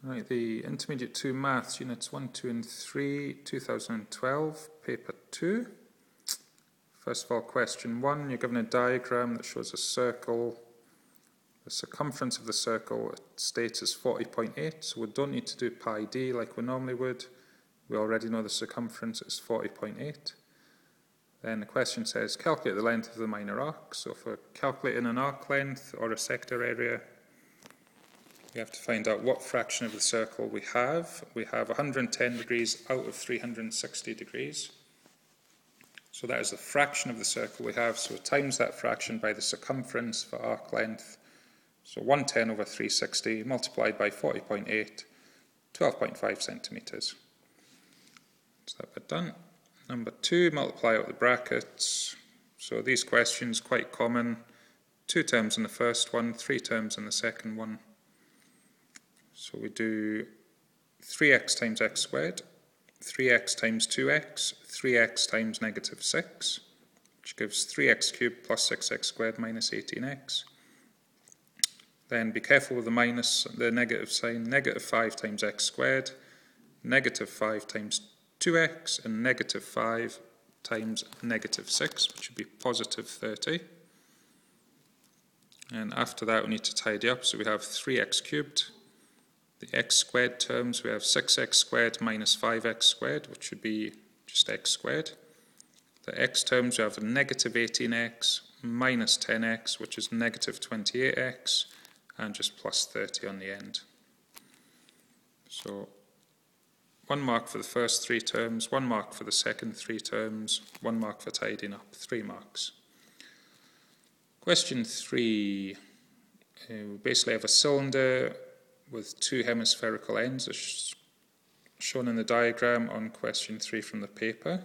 Right, the Intermediate 2 Maths, Units 1, 2 and 3, 2012, Paper 2. First of all, question 1, you're given a diagram that shows a circle. The circumference of the circle it states is 40.8, so we don't need to do pi d like we normally would. We already know the circumference is 40.8. Then the question says, calculate the length of the minor arc. So for calculating an arc length or a sector area, we have to find out what fraction of the circle we have. We have 110 degrees out of 360 degrees. So that is the fraction of the circle we have. So times that fraction by the circumference for arc length. So 110 over 360 multiplied by 40.8, 12.5 centimetres. So that bit done. Number 2, multiply out the brackets. So these questions quite common. 2 terms in the first one, 3 terms in the second one. So we do 3x times x squared, 3x times 2x, 3x times negative 6, which gives 3x cubed plus 6x squared minus 18x. Then be careful with the negative sign, negative 5 times x squared, negative 5 times 2x, and negative 5 times negative 6, which would be positive 30. And after that we need to tidy up, so we have 3x cubed. The x squared terms, we have 6x squared minus 5x squared, which would be just x squared. The x terms, we have a negative 18x minus 10x, which is negative 28x, and just plus 30 on the end. So 1 mark for the first 3 terms, 1 mark for the second 3 terms, 1 mark for tidying up, 3 marks. Question 3, we basically have a cylinder with 2 hemispherical ends as shown in the diagram on question 3 from the paper.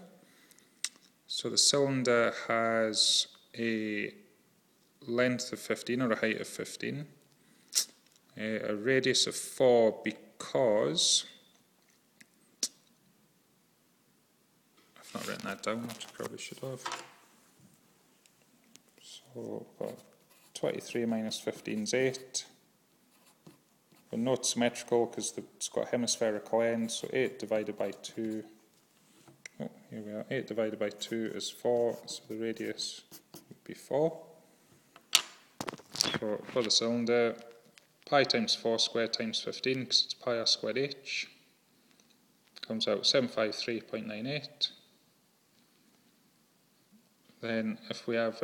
So the cylinder has a length of 15 or a height of 15, a radius of 4 because I've not written that down, which I probably should have. So 23 minus 15 is 8. We're not symmetrical because it's got hemispherical ends, so 8 divided by 2, oh, here we are, 8 divided by 2 is 4, so the radius would be 4. So for the cylinder, pi times 4 squared times 15, because it's pi r squared h, comes out 753.98. Then if we have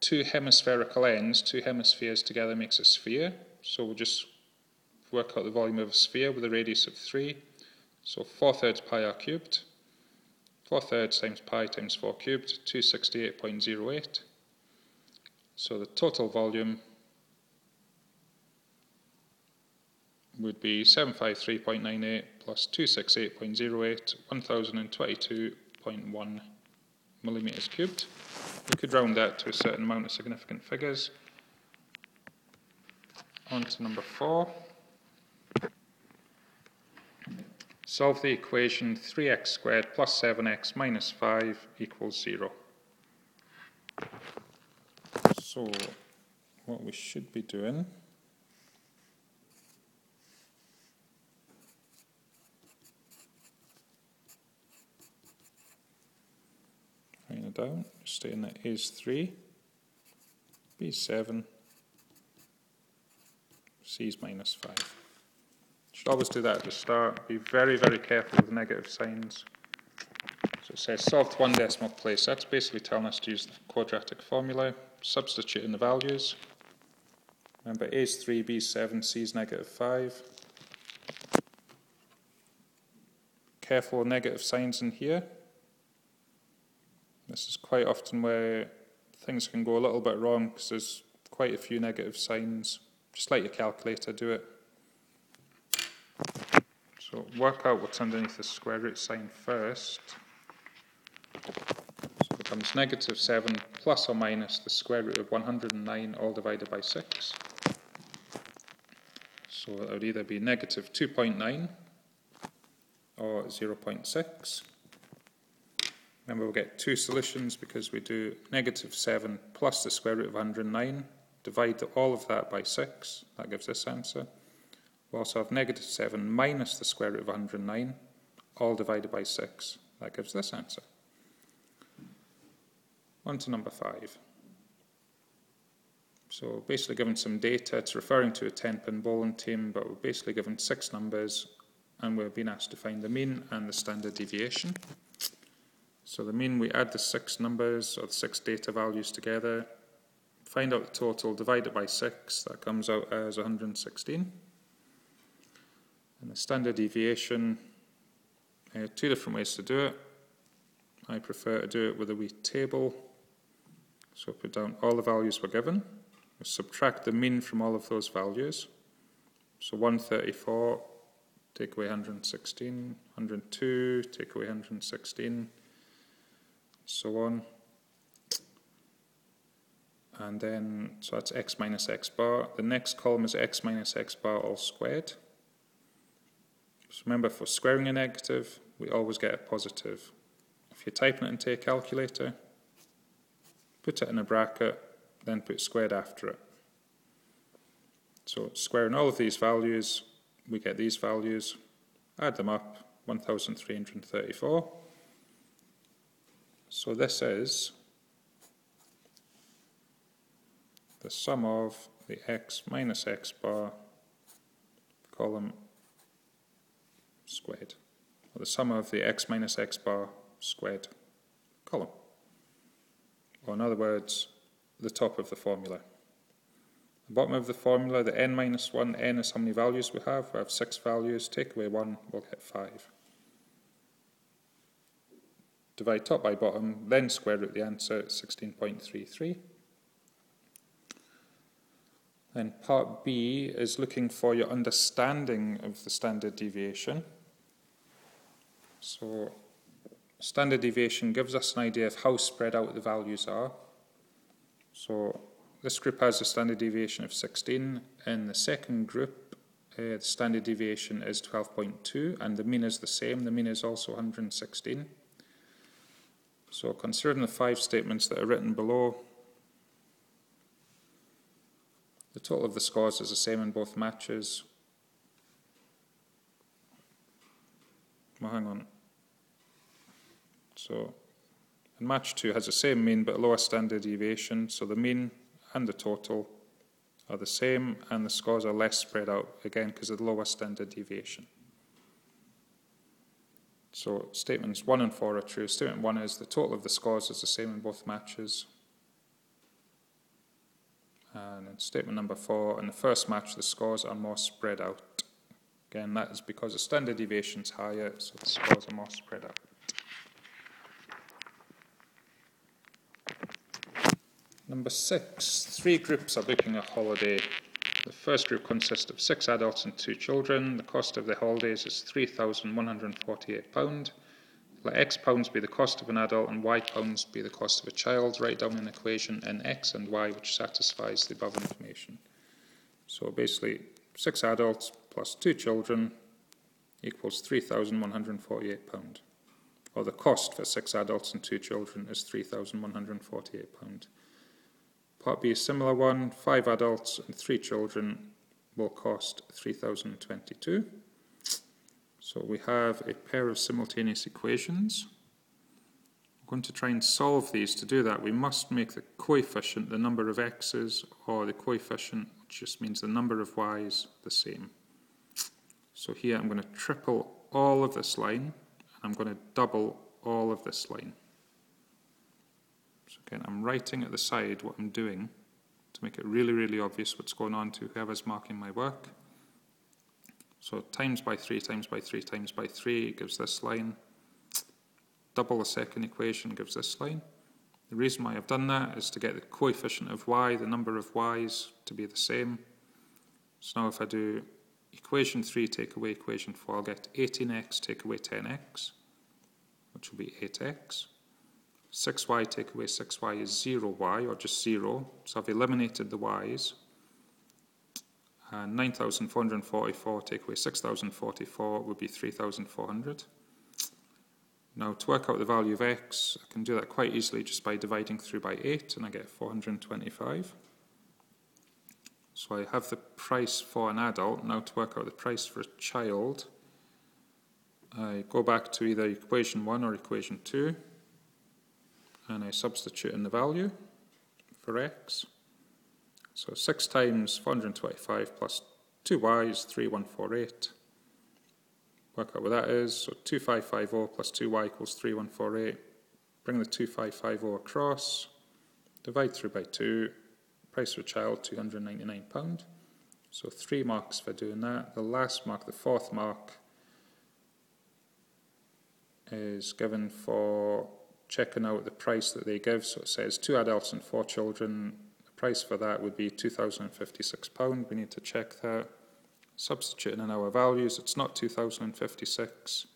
2 hemispherical ends, 2 hemispheres together makes a sphere, so we'll just work out the volume of a sphere with a radius of 3. So 4/3 pi r cubed. 4/3 times pi times 4 cubed, 268.08. So the total volume would be 753.98 plus 268.08, 1022.1 millimeters cubed. We could round that to a certain amount of significant figures. On to number 4. Solve the equation 3x squared plus 7x minus 5 equals 0. So what we should be doing writing it down, just saying that A is 3, B is 7, C is minus 5. Should always do that at the start. Be very, very careful with negative signs. So it says solve to 1 decimal place. That's basically telling us to use the quadratic formula, substitute in the values. Remember, A is 3, B is 7, C is negative 5. Careful with negative signs in here. This is quite often where things can go a little bit wrong because there's quite a few negative signs. Just like your calculator, do it. So work out what's underneath the square root sign first. So it becomes negative 7 plus or minus the square root of 109 all divided by 6. So it would either be negative 2.9 or 0.6. Remember, we'll get 2 solutions because we do negative 7 plus the square root of 109. Divide all of that by 6. That gives this answer. We also have negative 7 minus the square root of 109, all divided by 6. That gives this answer. On to number 5. So basically given some data, it's referring to a 10-pin bowling team, but we're basically given 6 numbers, and we're being asked to find the mean and the standard deviation. So the mean, we add the 6 numbers, or the 6 data values together, find out the total, divide it by 6, that comes out as 116. And the standard deviation, 2 different ways to do it. I prefer to do it with a wee table. So put down all the values we're given. We subtract the mean from all of those values. So 134, take away 116, 102, take away 116, so on. And then, so that's x minus x bar. The next column is x minus x bar all squared. So remember, for squaring a negative, we always get a positive. If you're typing it into a calculator, put it in a bracket, then put squared after it. So squaring all of these values, we get these values, add them up, 1,334. So this is the sum of the x minus x bar column squared, or the sum of the x minus x bar squared column. Or in other words, the top of the formula. The bottom of the formula, the n minus 1, n is how many values we have. We have 6 values, take away 1, we'll get 5. Divide top by bottom, then square root the answer, 16.33. Then part B is looking for your understanding of the standard deviation. So standard deviation gives us an idea of how spread out the values are. So this group has a standard deviation of 16. In the second group, the standard deviation is 12.2, and the mean is the same. The mean is also 116. So considering the 5 statements that are written below, the total of the scores is the same in both matches. Well, hang on. So and match 2 has the same mean but lower standard deviation, so the mean and the total are the same, and the scores are less spread out, again because of the lower standard deviation. So statements 1 and 4 are true. Statement 1 is the total of the scores is the same in both matches. And in statement number 4, in the first match, the scores are more spread out. Again, that is because the standard deviation is higher, so the scores are more spread out. Number 6, 3 groups are booking a holiday. The first group consists of 6 adults and 2 children. The cost of the holidays is £3,148. Let x pounds be the cost of an adult and y pounds be the cost of a child. Write down an equation in x and y which satisfies the above information. So basically 6 adults plus 2 children equals £3,148. Or the cost for 6 adults and 2 children is £3,148. Part B is a similar one. 5 adults and 3 children will cost £3,022. So we have a pair of simultaneous equations. We're going to try and solve these. To do that, we must make the coefficient, the number of x's, or the coefficient, which just means the number of y's, the same. So here I'm going to triple all of this line, and I'm going to double all of this line. So again, I'm writing at the side what I'm doing to make it really, really obvious what's going on to whoever's marking my work. So times by 3 times by 3 times by 3 gives this line. Double the second equation gives this line. The reason why I've done that is to get the coefficient of y, the number of y's, to be the same. So now if I do equation 3 take away equation 4, I'll get 18x take away 10x, which will be 8x. 6y take away 6y is 0y, or just 0. So I've eliminated the y's. And 9,444 take away 6,044 would be 3,400. Now to work out the value of x, I can do that quite easily just by dividing through by 8, and I get 425. So I have the price for an adult. Now to work out the price for a child, I go back to either equation 1 or equation 2, and I substitute in the value for x. So 6 times 425 plus 2y is 3148. Work out what that is. So 2550 plus 2y equals 3148. Bring the 2550 across, divide through by 2. Price for a child, £299. So 3 marks for doing that. The last mark, the 4th mark, is given for checking out the price that they give. So it says 2 adults and 4 children. The price for that would be £2,056. We need to check that. Substituting in our values, it's not 2,056.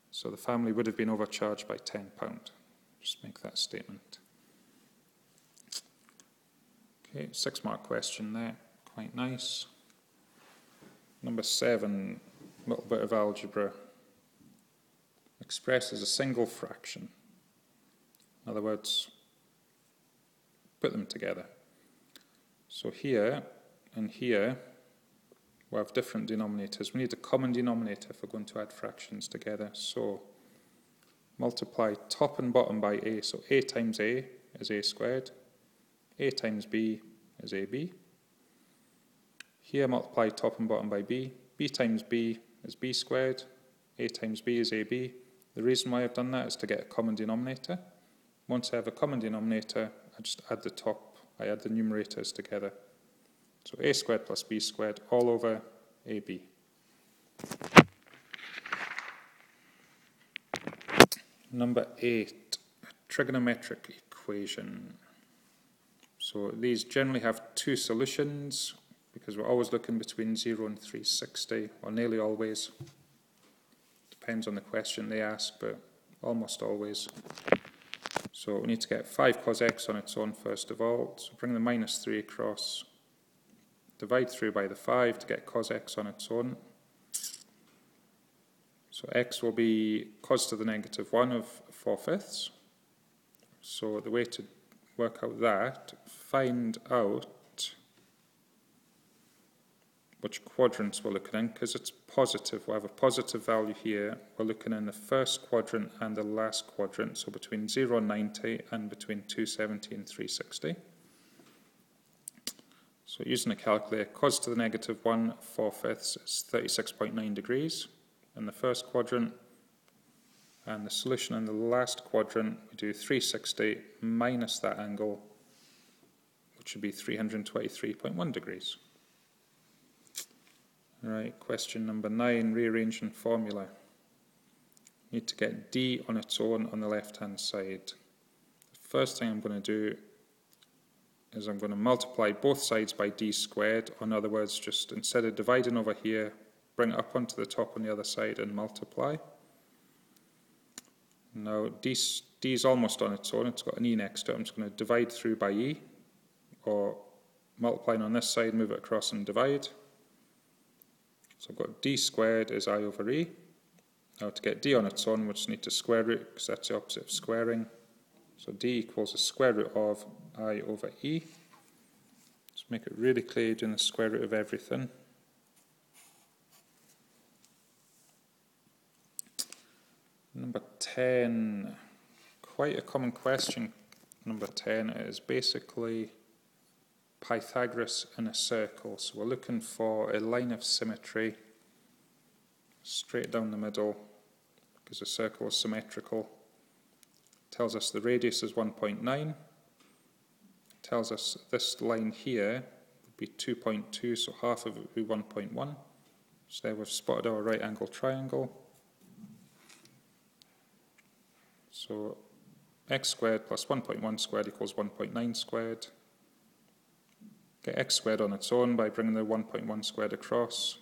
So the family would have been overcharged by £10. Just make that statement. Okay, 6 mark question there. Quite nice. Number 7, a little bit of algebra. Express as a single fraction. In other words, put them together. So here and here, we have different denominators. We need a common denominator if we're going to add fractions together. So multiply top and bottom by a. So a times a is a squared. A times b is ab. Here multiply top and bottom by b. B times b is b squared. A times b is ab. The reason why I've done that is to get a common denominator. Once I have a common denominator, I just add the top, I add the numerators together. So a squared plus b squared all over ab. Number 8, trigonometric equation. So these generally have 2 solutions because we're always looking between 0 and 360, or nearly always. Depends on the question they ask, but almost always. So we need to get 5 cos x on its own first of all. So bring the minus 3 across, divide through by the 5 to get cos x on its own. So x will be cos to the negative 1 of 4/5. So the way to work out that, find out which quadrants we're looking in, because it's positive. We'll have a positive value here. We're looking in the first quadrant and the last quadrant, so between 0 and 90 and between 270 and 360. So using a calculator, cos to the negative 1 4/5 is 36.9 degrees in the first quadrant, and the solution in the last quadrant, we do 360 minus that angle, which would be 323.1 degrees. Right, question number 9, rearranging formula. Need to get d on its own on the left-hand side. The first thing I'm going to do is I'm going to multiply both sides by d squared. In other words, just instead of dividing over here, bring it up onto the top on the other side and multiply. Now d's almost on its own, it's got an e next to it. I'm just going to divide through by e, or multiplying on this side, move it across and divide. So I've got d squared is I over e. Now to get d on its own, we just need to square root, because that's the opposite of squaring. So d equals the square root of I over e. Just make it really clear doing the square root of everything. Number 10, quite a common question. Number 10 is basically Pythagoras in a circle. So we're looking for a line of symmetry straight down the middle, because the circle is symmetrical. Tells us the radius is 1.9. Tells us this line here would be 2.2, so half of it would be 1.1. So there we've spotted our right angle triangle. So x squared plus 1.1 squared equals 1.9 squared. Get x squared on its own by bringing the 1.1 squared across.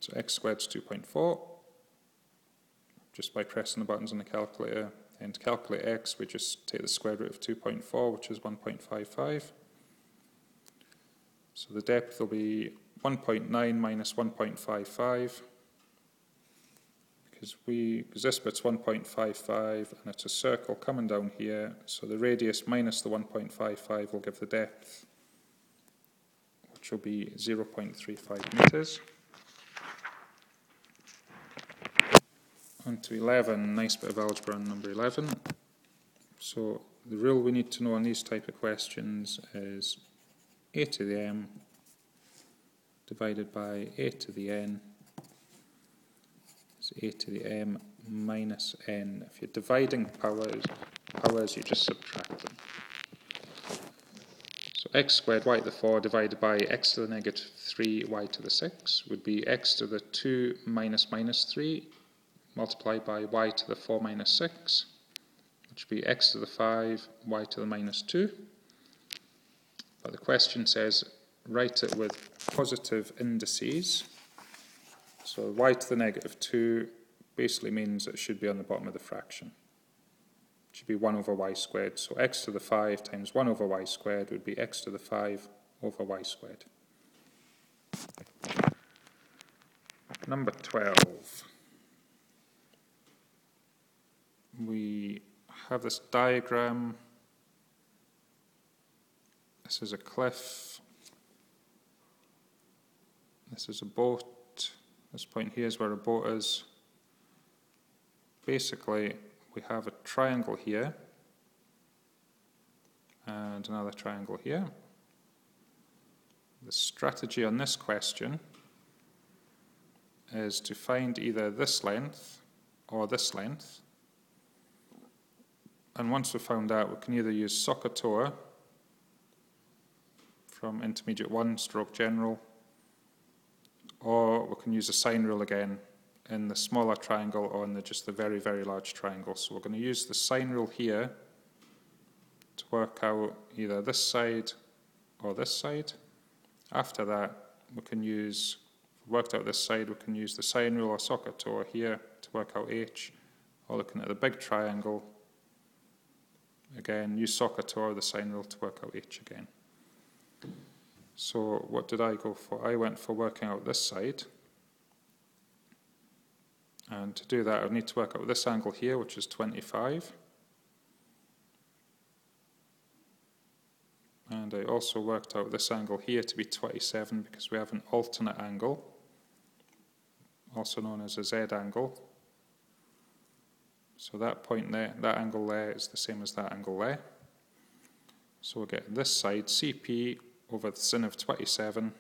So x squared is 2.4, just by pressing the buttons on the calculator. And to calculate x, we just take the square root of 2.4, which is 1.55. So the depth will be 1.9 minus 1.55, because because this bit's 1.55 and it's a circle coming down here, so the radius minus the 1.55 will give the depth, which will be 0.35 meters. On to 11, nice bit of algebra on number 11. So the rule we need to know on these type of questions is a to the m divided by a to the n is a to the m minus n. If you're dividing powers, you just subtract them. So x squared y to the 4 divided by x to the negative 3 y to the 6 would be x to the 2 minus minus 3 multiplied by y to the 4 minus 6, which would be x to the 5 y to the minus 2. But the question says write it with positive indices. So y to the negative 2 basically means it should be on the bottom of the fraction. It should be 1 over y squared. So x to the 5 times 1 over y squared would be x to the 5 over y squared. Number 12. We have this diagram. This is a cliff. This is a boat. This point here is where a boat is. Basically, we have a triangle here and another triangle here. The strategy on this question is to find either this length or this length. And once we've found that, we can either use SOHCAHTOA from Intermediate 1 stroke general, or we can use the sine rule again in the smaller triangle or in just the very, very large triangle. So we're going to use the sine rule here to work out either this side or this side. After that, we can use, if we worked out this side, we can use the sine rule or SOHCAHTOA here to work out h, or looking at the big triangle, again, use SOHCAHTOA or the sine rule to work out h again. So what did I go for? I went for working out this side. And to do that, I need to work out this angle here, which is 25. And I also worked out this angle here to be 27 because we have an alternate angle, also known as a z angle. So that point there, that angle there is the same as that angle there. So we'll get this side, CP over the sin of 27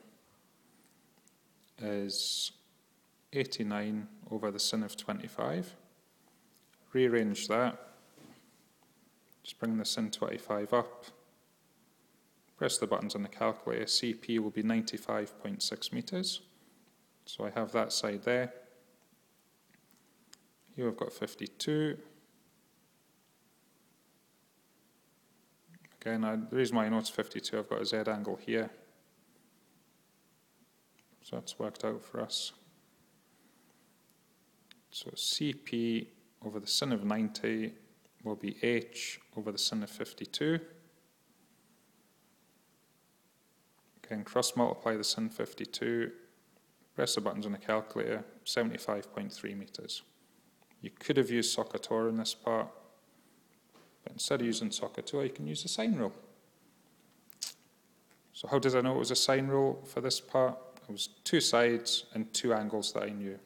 is 89 over the sin of 25. Rearrange that. Just bring the sin 25 up. Press the buttons on the calculator. CP will be 95.6 meters. So I have that side there. Here we've got 52. Again, the reason why I know it's 52, I've got a Z angle here. So that's worked out for us. So CP over the sin of 90 will be H over the sin of 52. Again, cross multiply the sin 52. Press the buttons on the calculator, 75.3 meters. You could have used SOHCAHTOA in this part, but instead of using SOHCAHTOA, you can use the sine rule. So how did I know it was a sine rule for this part? It was two sides and two angles that I knew.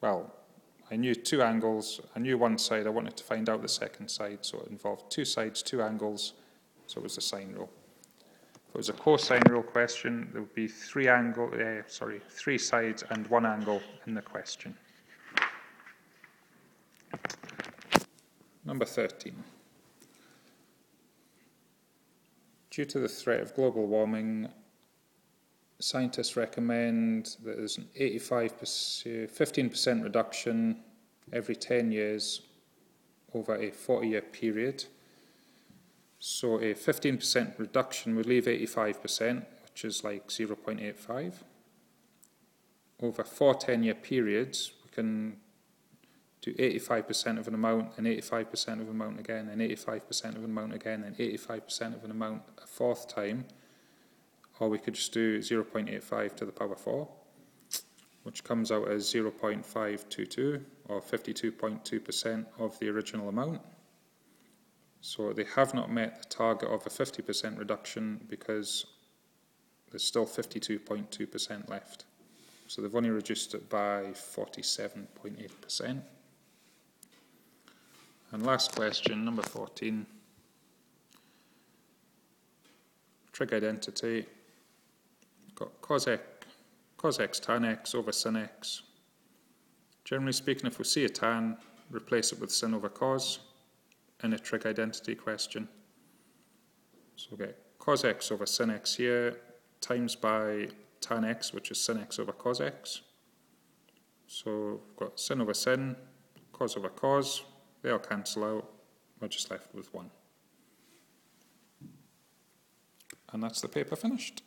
Well, I knew two angles, I knew one side, I wanted to find out the second side, so it involved two sides, two angles, so it was the sine rule. If it was a cosine rule question, there would be three sides and one angle in the question. Number 13. Due to the threat of global warming, scientists recommend that there's an 15% reduction every 10 years over a 40-year period. So a 15% reduction would leave 85%, which is like 0.85. Over 4 10-year periods, we can do 85% of an amount, and 85% of an amount again, and 85% of an amount again, and 85% of an amount a fourth time. Or we could just do 0.85 to the power 4. which comes out as 0.522 or 52.2% of the original amount. So they have not met the target of a 50% reduction because there's still 52.2% left. So they've only reduced it by 47.8%. And last question, number 14. Trig identity. Got cos x tan x over sin x. Generally speaking, if we see a tan, replace it with sin over cos in a trig identity question. So we get cos x over sin x here, times by tan x, which is sin x over cos x. So we've got sin over sin, cos over cos, they all cancel out, we're just left with 1. And that's the paper finished.